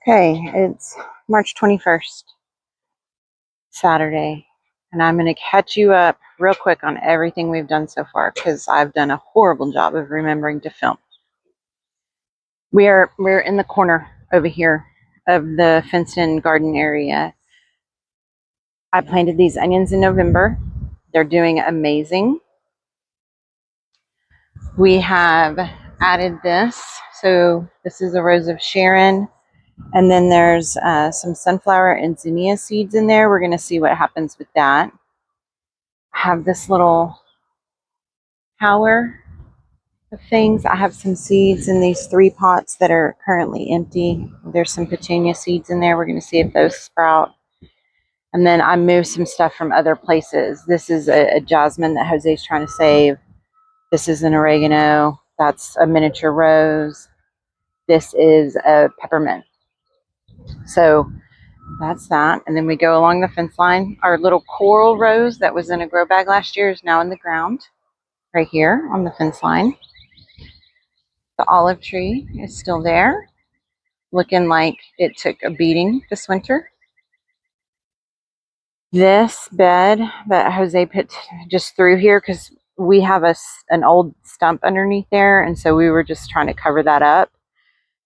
Okay, it's March 21st, Saturday, and I'm going to catch you up real quick on everything we've done so far because I've done a horrible job of remembering to film. We're in the corner over here of the fenced-in garden area. I planted these onions in November. They're doing amazing. We have added this. So this is a rose of Sharon. And then there's some sunflower and zinnia seeds in there. We're going to see what happens with that. I have this little tower of things. I have some seeds in these 3 pots that are currently empty. There's some petunia seeds in there. We're going to see if those sprout. And then I moved some stuff from other places. This is a jasmine that Jose's trying to save. This is an oregano. That's a miniature rose. This is a peppermint. So that's that. And then we go along the fence line. Our little coral rose that was in a grow bag last year is now in the ground right here on the fence line. The olive tree is still there, looking like it took a beating this winter. This bed that Jose put just through here, because we have an old stump underneath there, and so we were just trying to cover that up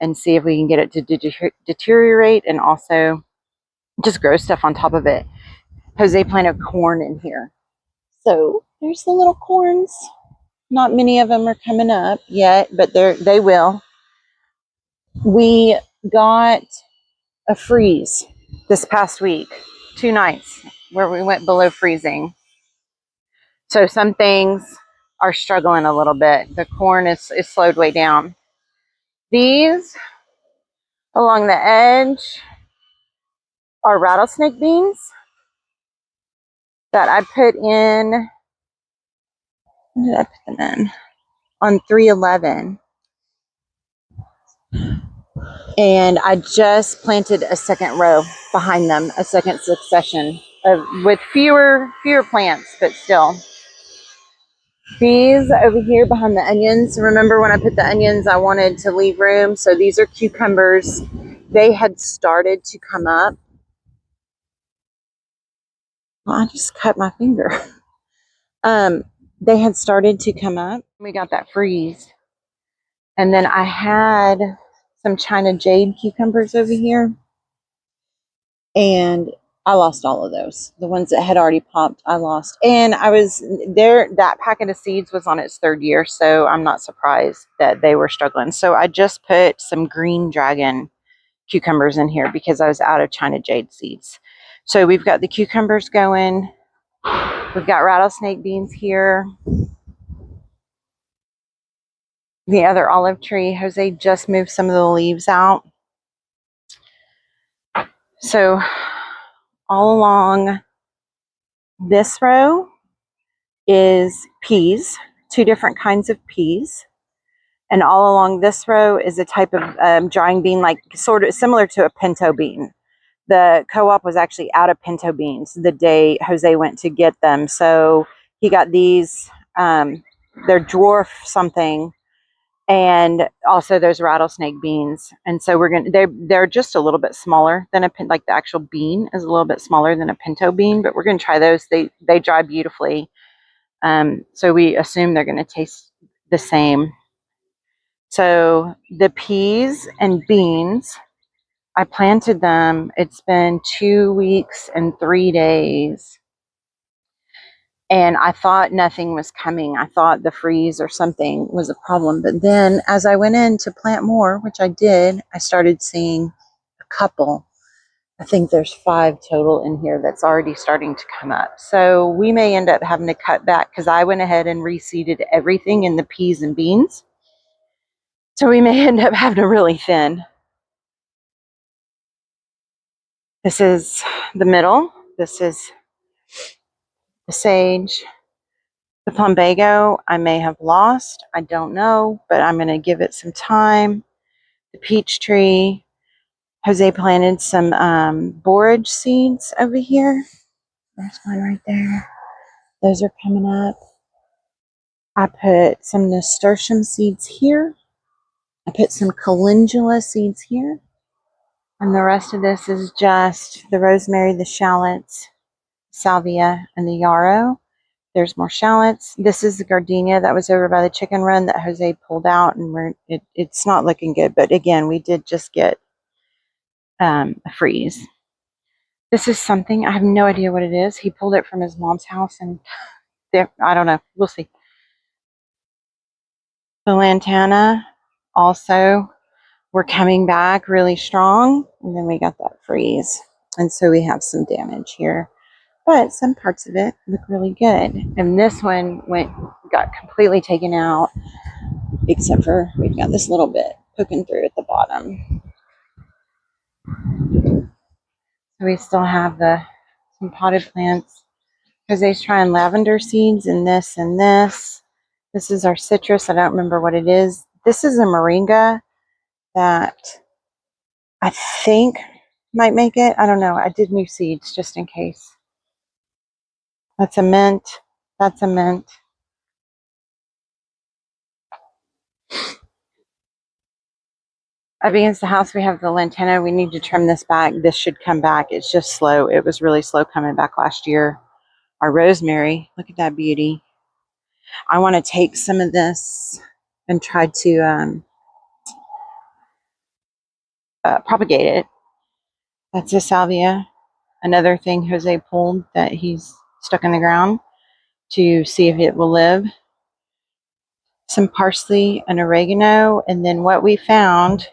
and see if we can get it to deteriorate and also just grow stuff on top of it. Jose planted corn in here. So there's the little corns. Not many of them are coming up yet, but they will. We got a freeze this past week, 2 nights where we went below freezing. So some things are struggling a little bit. The corn is slowed way down. These along the edge are rattlesnake beans that I put in. When did I put them in? On 3/11. And I just planted a second row behind them, a second succession with fewer plants, but still. These over here behind the onions, remember when I put the onions, I wanted to leave room. So these are cucumbers. They had started to come up. Well, I just cut my finger. They had started to come up. We got that freeze. And then I had some China jade cucumbers over here. And I lost all of those. The ones that had already popped, I lost. And I was there, that packet of seeds was on its 3rd year, so I'm not surprised that they were struggling. So I just put some green dragon cucumbers in here because I was out of China jade seeds. So we've got the cucumbers going. We've got rattlesnake beans here. The other olive tree, Jose just moved some of the leaves out. So all along this row is peas, 2 different kinds of peas. And all along this row is a type of drying bean, like sort of similar to a pinto bean. The co-op was actually out of pinto beans the day Jose went to get them. So he got these, they're dwarf something, and also those rattlesnake beans. And so they're just a little bit smaller than like the actual bean is a little bit smaller than a pinto bean, but we're going to try those. They dry beautifully. So we assume they're going to taste the same. So the peas and beans, I planted them. It's been 2 weeks and 3 days. And I thought nothing was coming. I thought the freeze or something was a problem. But then as I went in to plant more, which I did, I started seeing a couple. I think there's 5 total in here that's already starting to come up. So we may end up having to cut back because I went ahead and reseeded everything in the peas and beans. So we may end up having to really thin. This is the middle. This is the sage. The plumbago I may have lost. I don't know, but I'm going to give it some time. The peach tree. Jose planted some borage seeds over here. There's one right there. Those are coming up. I put some nasturtium seeds here. I put some calendula seeds here. And the rest of this is just the rosemary, the shallots, salvia, and the yarrow. There's more shallots. This is the gardenia that was over by the chicken run that Jose pulled out, and it's not looking good. But again, we did just get a freeze. This is something, I have no idea what it is. He pulled it from his mom's house, and I don't know. We'll see. The lantana also were coming back really strong, and then we got that freeze. And so we have some damage here. But some parts of it look really good. And this one got completely taken out, except for we've got this little bit poking through at the bottom. So we still have some potted plants. Jose's trying lavender seeds and this and this. This is our citrus. I don't remember what it is. This is a moringa that I think might make it. I don't know. I did new seeds just in case. That's a mint. That's a mint. Up against the house, we have the lantana. We need to trim this back. This should come back. It's just slow. It was really slow coming back last year. Our rosemary, look at that beauty. I want to take some of this and try to propagate it. That's a salvia. Another thing Jose pulled that he's stuck in the ground to see if it will live. Some parsley and oregano. And then what we found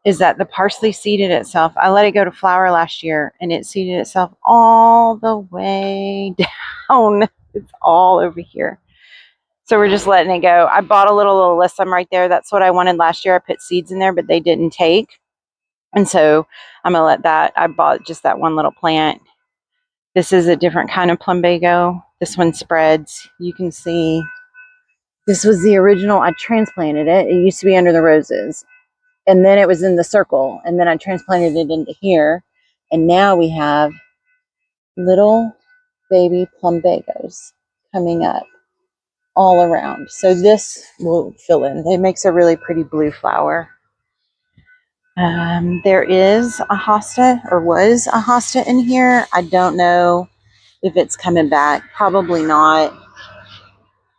is that the parsley seeded itself. I let it go to flower last year, and it seeded itself all the way down. It's all over here. So we're just letting it go. I bought a little alyssum right there. That's what I wanted last year. I put seeds in there, but they didn't take. And so I'm going to let that. I bought just that one little plant. This is a different kind of plumbago. This one spreads. You can see this was the original. I transplanted it. It used to be under the roses. And then it was in the circle. And then I transplanted it into here. And now we have little baby plumbagos coming up all around. So this will fill in. It makes a really pretty blue flower. There is a hosta, or was a hosta in here. I don't know if it's coming back. Probably not.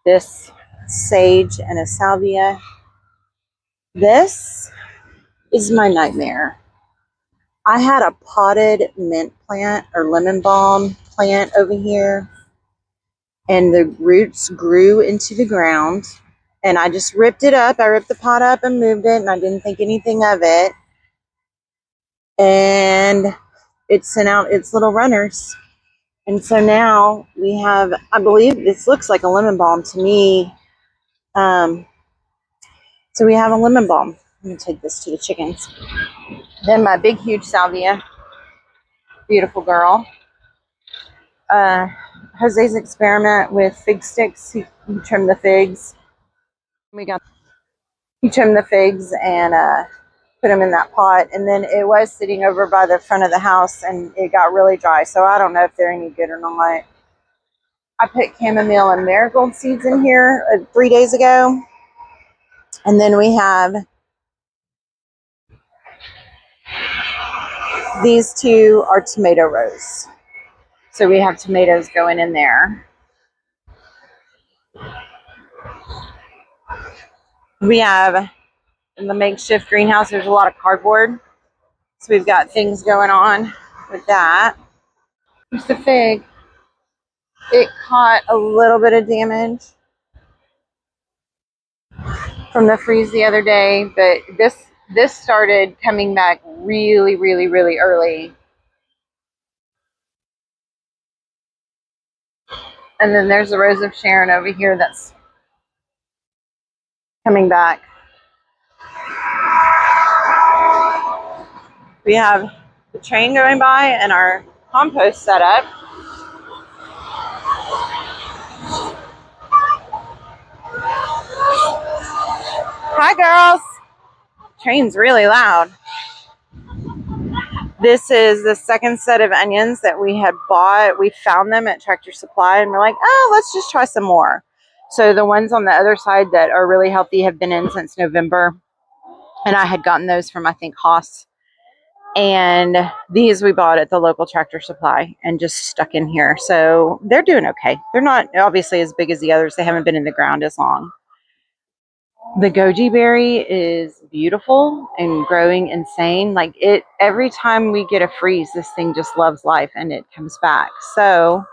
This sage and a salvia. This is my nightmare. I had a potted mint plant or lemon balm plant over here, and the roots grew into the ground, and I just ripped it up. I ripped the pot up and moved it, and I didn't think anything of it. And it sent out its little runners. And so now we have, I believe this looks like a lemon balm to me. So we have a lemon balm. I'm going to take this to the chickens. Then my big, huge salvia. Beautiful girl. Jose's experiment with fig sticks. He trimmed the figs. He trimmed the figs and put them in that pot. And then it was sitting over by the front of the house, and it got really dry. So I don't know if they're any good or not. I put chamomile and marigold seeds in here 3 days ago. And then we have these two are tomato rows. So we have tomatoes going in there. We have in the makeshift greenhouse, there's a lot of cardboard. So we've got things going on with that. Here's the fig. It caught a little bit of damage from the freeze the other day, but this started coming back really, really, really early. And then there's the Rose of Sharon over here that's coming back. We have the train going by and our compost set up. Hi, girls. Train's really loud. This is the second set of onions that we had bought. We found them at Tractor Supply, and we're like, oh, let's just try some more. So the ones on the other side that are really healthy have been in since November. And I had gotten those from, I think, Haas. And these we bought at the local Tractor Supply and just stuck in here. So they're doing okay. They're not obviously as big as the others. They haven't been in the ground as long. The goji berry is beautiful and growing insane. Like it, every time we get a freeze, this thing just loves life and it comes back. So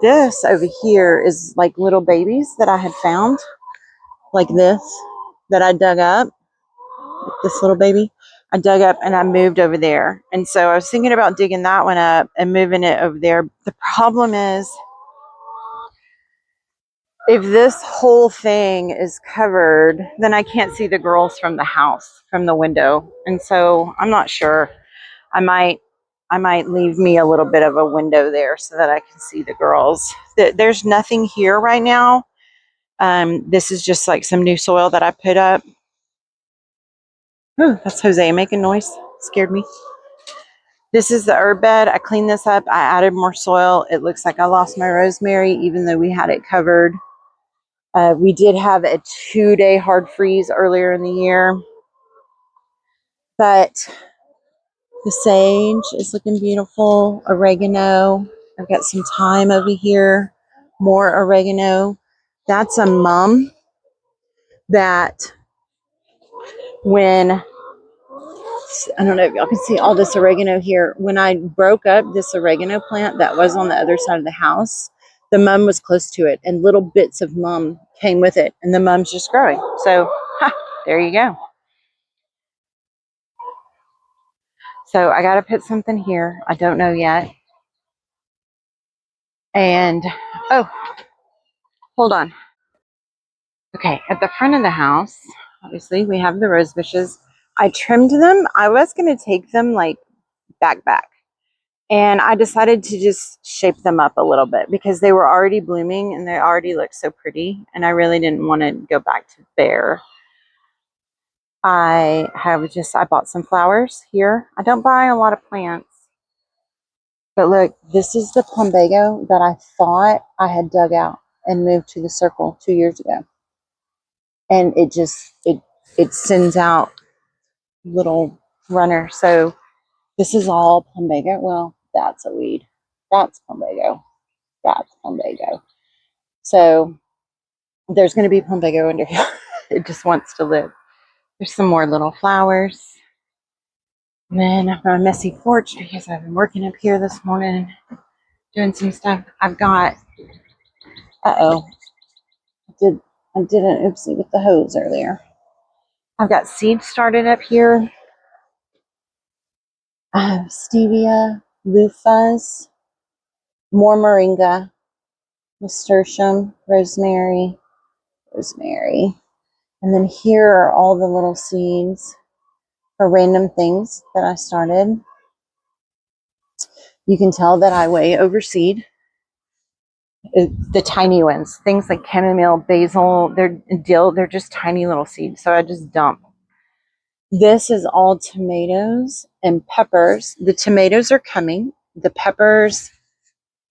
this over here is like little babies that I had found, like this, that I dug up. This little baby I dug up and I moved over there. And so I was thinking about digging that one up and moving it over there. The problem is, if this whole thing is covered, then I can't see the girls from the house, from the window. And so I'm not sure. I might leave me a little bit of a window there so that I can see the girls. There's nothing here right now. This is just like some new soil that I put up. Ooh, that's Jose making noise. Scared me. This is the herb bed. I cleaned this up. I added more soil. It looks like I lost my rosemary, even though we had it covered. We did have a 2-day hard freeze earlier in the year. But the sage is looking beautiful. Oregano. I've got some thyme over here. More oregano. That's a mum that when, I don't know if y'all can see all this oregano here. When I broke up this oregano plant that was on the other side of the house, the mum was close to it and little bits of mum came with it and the mum's just growing. So, there you go. So I got to put something here. I don't know yet. And, oh, hold on. Okay, at the front of the house, obviously we have the rose bushes. I trimmed them. I was going to take them like back. And I decided to just shape them up a little bit because they were already blooming and they already looked so pretty. And I really didn't want to go back to bare. I bought some flowers here. I don't buy a lot of plants. But look, this is the plumbago that I thought I had dug out and moved to the circle 2 years ago. And it sends out little runners. So this is all plumbago. Well, that's a weed. That's plumbago. That's plumbago. So there's going to be plumbago under here. It just wants to live. There's some more little flowers. And then I've got a messy porch because I've been working up here this morning, doing some stuff. I've got, I did an oopsie with the hose earlier. I've got seeds started up here. I have stevia, loofahs, more moringa, nasturtium, rosemary. And then here are all the little seeds for random things that I started. You can tell that I way overseed. The tiny ones, things like chamomile, basil, dill, they're just tiny little seeds. So I just dump. This is all tomatoes and peppers. The tomatoes are coming. The peppers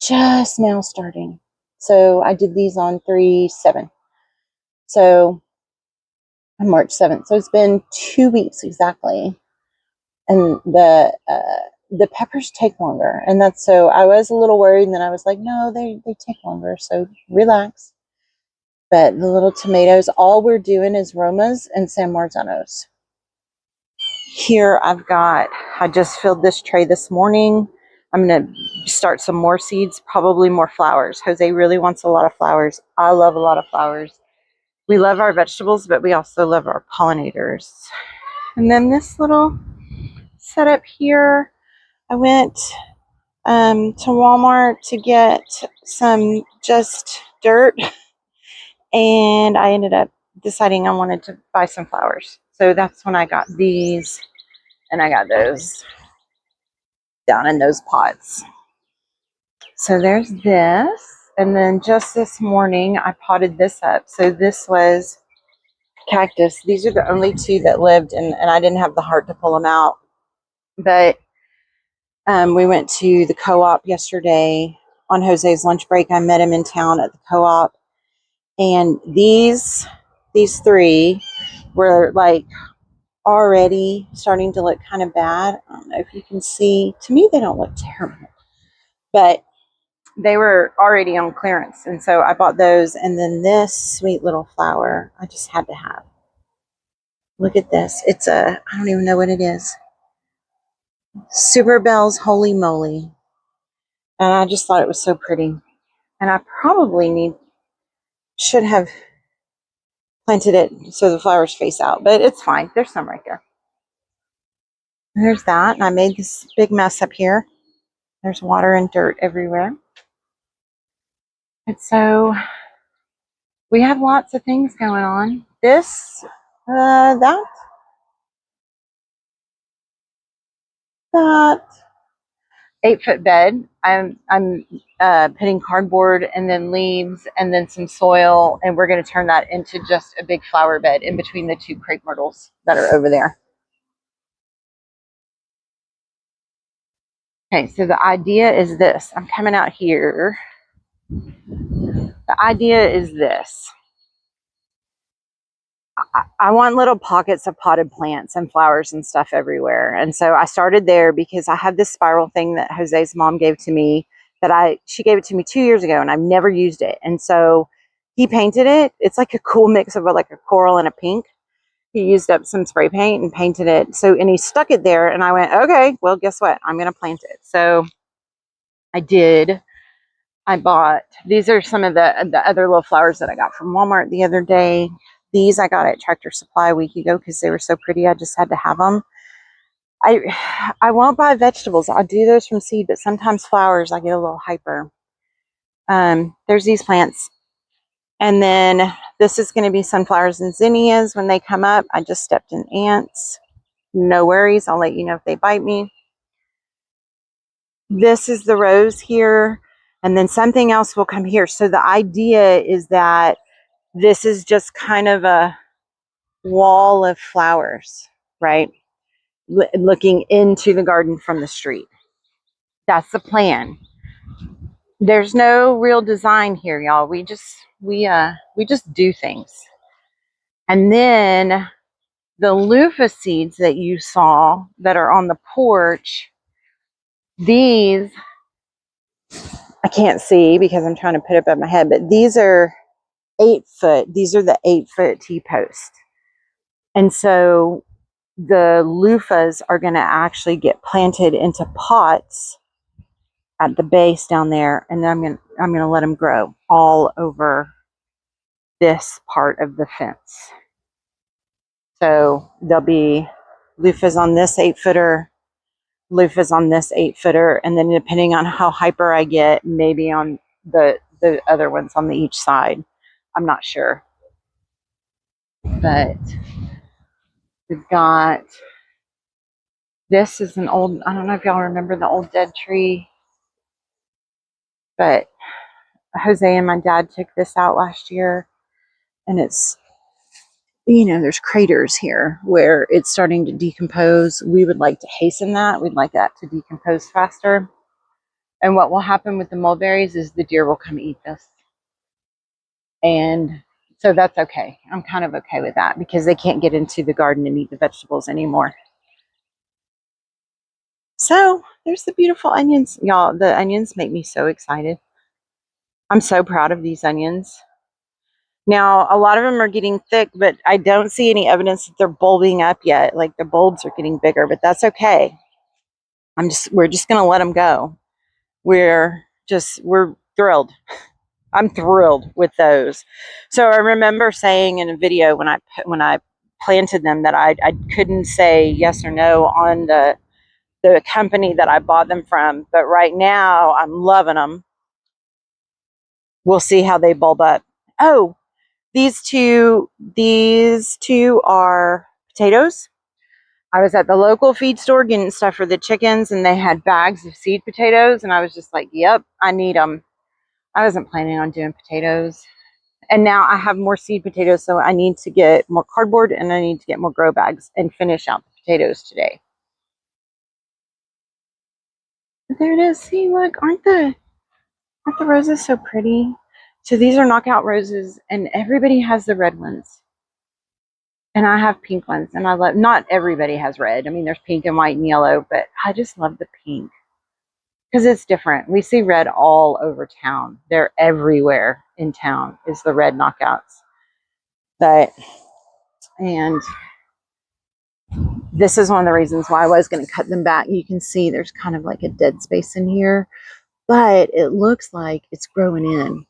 just now starting. So I did these on 3/7. So on March 7th. So it's been 2 weeks exactly. And the peppers take longer. And that's, so I was a little worried, and then I was like, no, they take longer. So relax. But the little tomatoes, all we're doing is Romas and San Marzanos. Here I just filled this tray this morning. I'm going to start some more seeds, probably more flowers. Jose really wants a lot of flowers. I love a lot of flowers. We love our vegetables, but we also love our pollinators. And then this little setup here, I went to Walmart to get some just dirt, and I ended up deciding I wanted to buy some flowers. So that's when I got these, and I got those down in those pots. So there's this, and then just this morning I potted this up. So this was cactus. These are the only 2 that lived, and I didn't have the heart to pull them out. But we went to the co-op yesterday on Jose's lunch break. I met him in town at the co-op, and these 3 were like already starting to look kind of bad. I don't know if you can see. To me, they don't look terrible, but they were already on clearance. And so I bought those. And then this sweet little flower I just had to have. Look at this. It's I don't even know what it is. Super Bell's Holy Moly. And I just thought it was so pretty. And I probably should have planted it so the flowers face out, but it's fine. There's some right there. There's that. And I made this big mess up here. There's water and dirt everywhere. And so we have lots of things going on. This, that 8-foot bed. I'm putting cardboard and then leaves and then some soil, and we're going to turn that into just a big flower bed in between the 2 crepe myrtles that are over there. Okay, so the idea is this. I'm coming out here. The idea is this. I want little pockets of potted plants and flowers and stuff everywhere. And so I started there because I have this spiral thing that Jose's mom gave to me that she gave it to me 2 years ago and I've never used it. And so he painted it. It's like a cool mix of like a coral and a pink. He used up some spray paint and painted it. So, and he stuck it there and I went, okay, well, guess what? I'm going to plant it. So I did. I bought, these are some of the other little flowers that I got from Walmart the other day. These I got at Tractor Supply a week ago because they were so pretty. I just had to have them. I won't buy vegetables. I'll do those from seed, but sometimes flowers, I get a little hyper. There's these plants. And then this is going to be sunflowers and zinnias when they come up. I just stepped in ants. No worries. I'll let you know if they bite me. This is the rose here. And then something else will come here. So the idea is that this is just kind of a wall of flowers, right? Looking into the garden from the street. That's the plan. There's no real design here, y'all. We just do things. And then the loofah seeds that you saw that are on the porch, these I can't see because I'm trying to put it above my head, but these are 8 foot. These are the 8-foot T-post. And so the loofahs are going to actually get planted into pots at the base down there, and then I'm going to let them grow all over this part of the fence. So there'll be loofahs on this 8-footer, loofahs on this 8-footer, and then depending on how hyper I get, maybe on the other ones on the each side. I'm not sure. But we've got, this is an old, I don't know if y'all remember the old dead tree, but Jose and my dad took this out last year, and it's, you know, there's craters here where it's starting to decompose. We would like to hasten that. We'd like that to decompose faster. And what will happen with the mulberries is the deer will come eat this. And so that's okay. I'm kind of okay with that because they can't get into the garden and eat the vegetables anymore. So there's the beautiful onions. Y'all, the onions make me so excited. I'm so proud of these onions. Now, a lot of them are getting thick, but I don't see any evidence that they're bulbing up yet. Like the bulbs are getting bigger, but that's okay. We're just going to let them go. We're thrilled. I'm thrilled with those. So I remember saying in a video when I planted them that I couldn't say yes or no on the company that I bought them from, but right now I'm loving them. We'll see how they bulb up. Oh, these two are potatoes. I was at the local feed store getting stuff for the chickens, and they had bags of seed potatoes, and I was just like, yep, I need them. I wasn't planning on doing potatoes. And now I have more seed potatoes, so I need to get more cardboard, and I need to get more grow bags and finish out the potatoes today. But there it is. See, look, aren't the roses so pretty? So these are knockout roses, and everybody has the red ones. And I have pink ones, and I love, not everybody has red. I mean, there's pink and white and yellow, but I just love the pink because it's different. We see red all over town. They're everywhere in town is the red knockouts. But, and this is one of the reasons why I was going to cut them back. You can see there's kind of like a dead space in here, but it looks like it's growing in.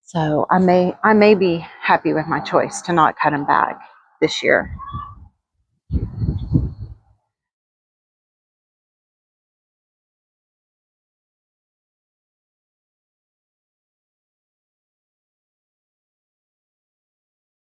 So I may be happy with my choice to not cut them back this year.